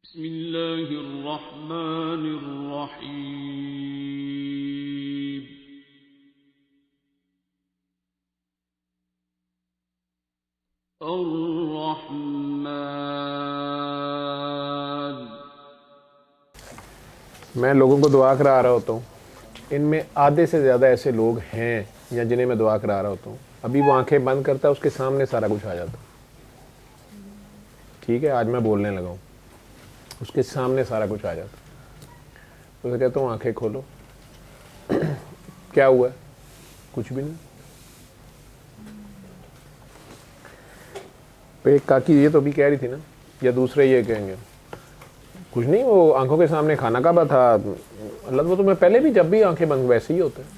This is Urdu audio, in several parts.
بسم اللہ الرحمن الرحیم الرحمن. میں لوگوں کو دعا کرا رہا ہوتا ہوں، ان میں آدھے سے زیادہ ایسے لوگ ہیں یا جنہیں میں دعا کرا رہا ہوتا ہوں، ابھی وہ آنکھیں بند کرتا ہے، اس کے سامنے سارا کچھ آ جاتا ہے. ٹھیک ہے، آج میں بولنے لگا ہوں، اس کے سامنے سارا کچھ آ جاتا ہے. اسے کہتا ہوں آنکھیں کھولو. کیا ہوا ہے؟ کچھ بھی نہیں. ایک کاکی یہ تو بھی کہہ رہی تھی نا، یا دوسرے یہ کہیں گے کچھ نہیں، وہ آنکھوں کے سامنے کھانا کعبہ تھا. اللہ وہ تو میں پہلے بھی جب بھی آنکھیں بند ویسے ہی ہوتے ہیں.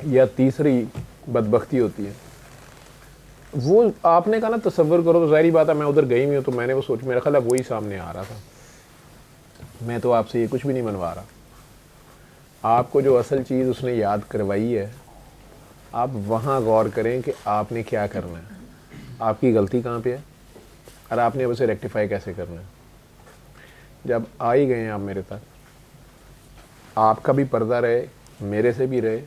یا تیسری بدبختی ہوتی ہے، وہ آپ نے کہا نا تصور کرو، تو ظاہری بات ہے میں ادھر گئی ہوئی ہوں، تو میں نے وہ سوچ، میرا خیال ہے وہی سامنے آ رہا تھا. میں تو آپ سے یہ کچھ بھی نہیں بنوا رہا. آپ کو جو اصل چیز اس نے یاد کروائی ہے، آپ وہاں غور کریں کہ آپ نے کیا کرنا ہے، آپ کی غلطی کہاں پہ ہے، اور آپ نے اسے ریکٹیفائی کیسے کرنا ہے. جب آ ہی گئے ہیں آپ میرے تک، آپ کا بھی پردہ رہے، میرے سے بھی رہے،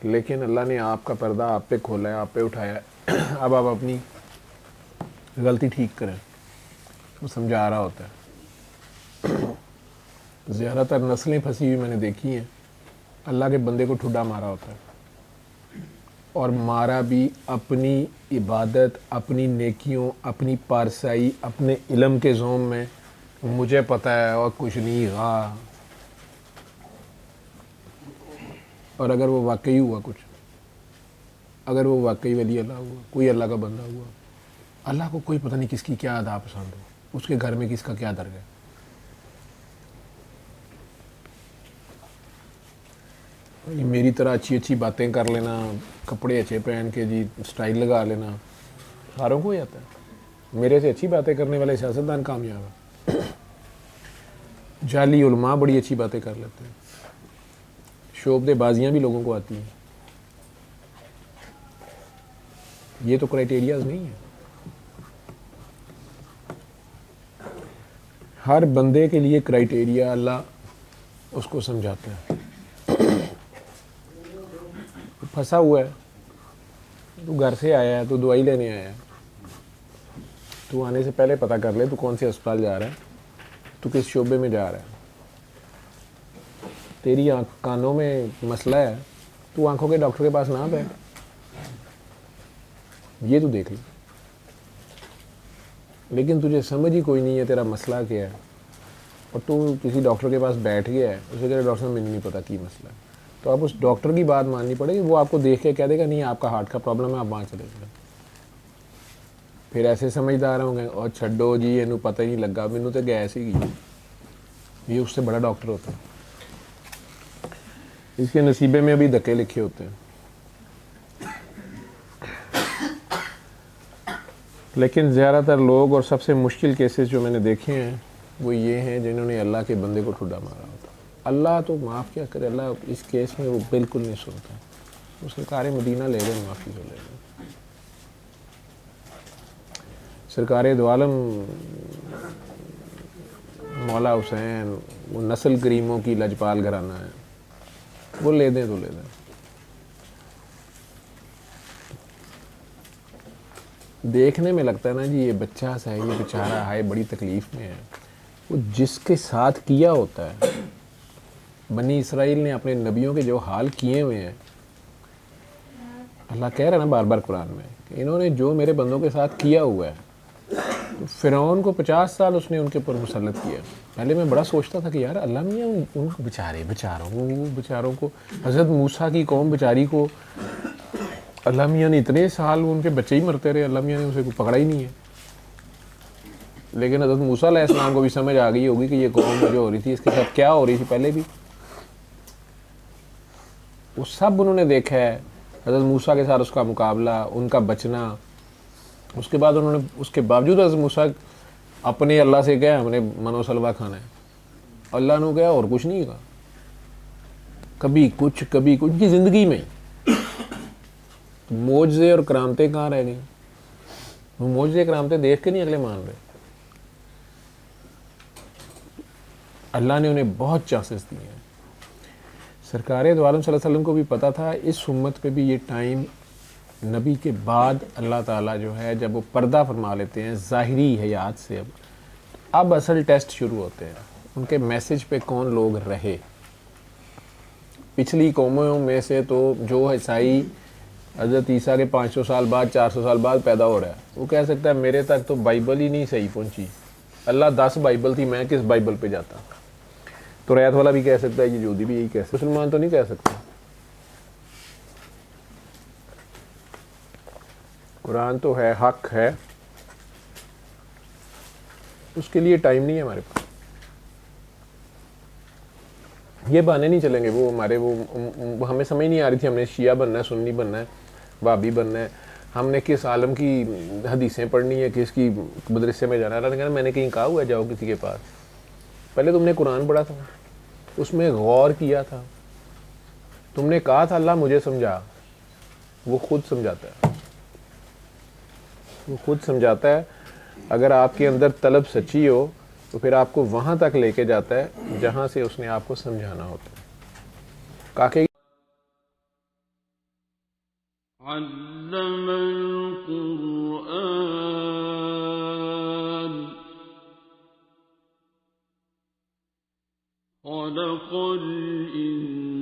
لیکن اللہ نے آپ کا پردہ آپ پہ کھولا ہے، آپ پہ اٹھایا ہے. اب آپ اپنی غلطی ٹھیک کریں. وہ سمجھا رہا ہوتا ہے. زیادہ تر نسلیں پھنسی ہوئی میں نے دیکھی ہیں، اللہ کے بندے کو ٹھڈا مارا ہوتا ہے، اور مارا بھی اپنی عبادت، اپنی نیکیوں، اپنی پارسائی، اپنے علم کے زوم میں. مجھے پتہ ہے اور کچھ نہیں گا. اور اگر وہ واقعی ہوا کچھ، اگر وہ واقعی ولی اللہ ہوا، کوئی اللہ کا بندہ ہوا، اللہ کو کوئی پتہ نہیں کس کی کیا ادا پسند ہو، اس کے گھر میں کس کا کیا درجہ ہے. میری طرح اچھی اچھی باتیں کر لینا، کپڑے اچھے پہن کے جی سٹائل لگا لینا، ساروں کو ہی آتا ہے. میرے سے اچھی باتیں کرنے والے سیاستدان کامیاب ہیں. جعلی علماء بڑی اچھی باتیں کر لیتے ہیں. شعبدے بازیاں بھی لوگوں کو آتی ہیں. یہ تو کرائٹیریاز نہیں ہیں. ہر بندے کے لیے کرائٹیریا اللہ اس کو سمجھاتا ہے. پھنسا ہوا ہے، تو گھر سے آیا ہے، تو دوائی لینے آیا ہے، تو آنے سے پہلے پتہ کر لے تو کون سے اسپتال جا رہا ہے، تو کس شعبے میں جا رہا ہے. تیری کانوں میں مسئلہ ہے، تو آنکھوں کے ڈاکٹر کے پاس نہ بیٹھ، یہ تو دیکھ لے. لیکن تجھے سمجھ ہی کوئی نہیں ہے تیرا مسئلہ کیا ہے، اور تو کسی ڈاکٹر کے پاس بیٹھ گیا ہے، اسے کہہ رہے ڈاکٹر صاحب مجھے نہیں پتا کی مسئلہ ہے. تو آپ اس ڈاکٹر کی بات ماننی پڑے گی. وہ آپ کو دیکھ کے کہہ دے گا نہیں آپ کا ہارٹ کا پرابلم ہے، آپ وہاں چلے جائیں. پھر ایسے سمجھدار ہوں گے اور چھڈو جی یہ پتہ ہی نہیں لگا، مینوں تو گیس ہی گئی. یہ اس سے بڑا ڈاکٹر ہوتا ہے. اس کے نصیبے میں ابھی دھکے لکھے ہوتے ہیں. لیکن زیادہ تر لوگ، اور سب سے مشکل کیسز جو میں نے دیکھے ہیں وہ یہ ہیں جنہوں نے اللہ کے بندے کو ٹھڈا مارا ہوتا. اللہ تو معاف کیا کرے، اللہ اس کیس میں وہ بالکل نہیں سنتا. وہ سرکار مدینہ لے لیں، معافی کو لے لیں. سرکار دو عالم مولا حسین، وہ نسل کریموں کی لجپال گھرانہ ہے، وہ لے دیں تو لے دیں. دیکھنے میں لگتا ہے نا جی یہ بچہ سا ہے، یہ بیچارہ ہے بڑی تکلیف میں ہے. وہ جس کے ساتھ کیا ہوتا ہے، بنی اسرائیل نے اپنے نبیوں کے جو حال کیے ہوئے ہیں، اللہ کہہ رہا ہے نا بار بار قرآن میں کہ انہوں نے جو میرے بندوں کے ساتھ کیا ہوا ہے. تو فرعون کو 50 سال اس نے ان کے اوپر مسلط کیا. پہلے میں بڑا سوچتا تھا کہ یار اللہ میاں ان کو بیچاروں کو حضرت موسیٰ کی قوم بیچاری کو اللہ میاں نے اتنے سال ان کے بچے ہی مرتے رہے، اللہ میاں نے اسے پکڑا ہی نہیں ہے. لیکن حضرت موسیٰ علیہ السلام کو بھی سمجھ آ گئی ہوگی کہ یہ قوم جو ہو رہی تھی اس کے ساتھ کیا ہو رہی تھی پہلے بھی. وہ سب انہوں نے دیکھا ہے، حضرت موسیٰ کے ساتھ اس کا مقابلہ، ان کا بچنا. اس کے بعد انہوں نے اس کے باوجود حضرت موسیٰ اپنے اللہ سے کہا ہم نے من و سلوہ کھانا ہے. اللہ نے کہا اور کچھ نہیں کہا. کبھی کچھ کی زندگی میں. تو معجزے اور کرامتیں کہاں رہ گئیں؟ وہ معجزے کرامتیں دیکھ کے نہیں اگلے مان رہے. اللہ نے انہیں بہت چانسز دیے ہیں. سرکار دو عالم صلی اللہ علیہ وسلم کو بھی پتا تھا اس امت پہ بھی یہ ٹائم نبی کے بعد اللہ تعالیٰ جو ہے جب وہ پردہ فرما لیتے ہیں ظاہری حیات سے، اب اصل ٹیسٹ شروع ہوتے ہیں ان کے میسج پہ کون لوگ رہے. پچھلی قوموں میں سے تو جو عیسائی حضرت عیسیٰ کے 500 سال بعد 400 سال بعد پیدا ہو رہا ہے، وہ کہہ سکتا ہے میرے تک تو بائبل ہی نہیں صحیح پہنچی، اللہ 10 بائبل تھی، میں کس بائبل پہ جاتا. تو ریت والا بھی کہہ سکتا ہے، یہ یہودی بھی یہی کہہ سکتا ہے، مسلمان تو نہیں کہہ سکتا. قرآن تو ہے، حق ہے، اس کے لیے ٹائم نہیں ہے ہمارے پاس. یہ بہانے نہیں چلیں گے، وہ ہمارے وہ ہمیں سمجھ نہیں آ رہی تھی ہم نے شیعہ بننا ہے، سنی بننا ہے، وہابی بننا ہے، ہم نے کس عالم کی حدیثیں پڑھنی ہے، کس کی مدرسے میں جانا ہے. اللہ نے کہا میں نے کہیں کہا ہوا ہے جاؤ کسی کے پاس. پہلے تم نے قرآن پڑھا تھا، اس میں غور کیا تھا، تم نے کہا تھا اللہ مجھے سمجھا. وہ خود سمجھاتا ہے، وہ خود سمجھاتا ہے. اگر آپ کے اندر طلب سچی ہو تو پھر آپ کو وہاں تک لے کے جاتا ہے جہاں سے اس نے آپ کو سمجھانا ہوتا ہے. کاکے علم القرآن خلق الإنسان